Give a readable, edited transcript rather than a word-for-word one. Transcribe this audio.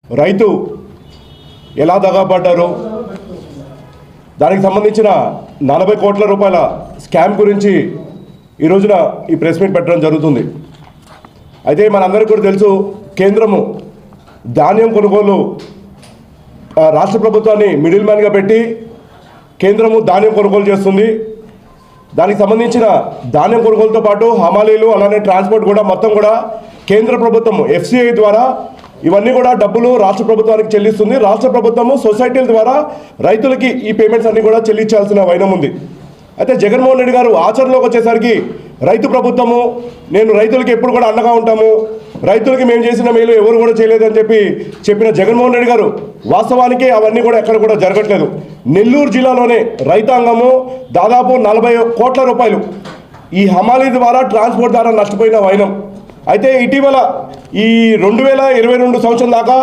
రైతు ఎలా దగాపడ్డారో దానికి సంబంధించిన 40 కోట్ల రూపాయల స్కామ్ గురించి ఈ రోజున ఈ ప్రెస్ మీట్ పెట్టడం జరుగుతుంది. అయితే మనందరికీ కూడా తెలుసు, కేంద్రము ధాన్యం కొనుగోలు రాష్ట్ర ప్రభుత్వాన్ని మిడిల్ మ్యాన్గా పెట్టి కేంద్రము ధాన్యం కొనుగోలు చేస్తుంది. దానికి సంబంధించిన ధాన్యం కొనుగోలుతో పాటు హమాలీలు అలానే ట్రాన్స్పోర్ట్ కూడా మొత్తం కూడా కేంద్ర ప్రభుత్వం FCI ద్వారా ఇవన్నీ కూడా డబ్బులు రాష్ట్ర ప్రభుత్వానికి చెల్లిస్తుంది. రాష్ట్ర ప్రభుత్వము సొసైటీల ద్వారా రైతులకి ఈ పేమెంట్స్ అన్నీ కూడా చెల్లించాల్సిన వైనం ఉంది. అయితే జగన్మోహన్ రెడ్డి గారు ఆచరణలోకి వచ్చేసరికి రైతు ప్రభుత్వము, నేను రైతులకి ఎప్పుడు కూడా అండగా ఉంటాము, రైతులకి మేము చేసిన మేలు ఎవరు కూడా చేయలేదని చెప్పిన జగన్మోహన్ రెడ్డి గారు వాస్తవానికి అవన్నీ కూడా ఎక్కడ కూడా జరగట్లేదు. నెల్లూరు జిల్లాలోనే రైతాంగము దాదాపు 40 కోట్ల రూపాయలు ఈ హమాలీ ద్వారా ట్రాన్స్పోర్ట్ ద్వారా నష్టపోయిన వైనం. అయితే ఇటీవల ఈ 2022 సంవత్సరం దాకా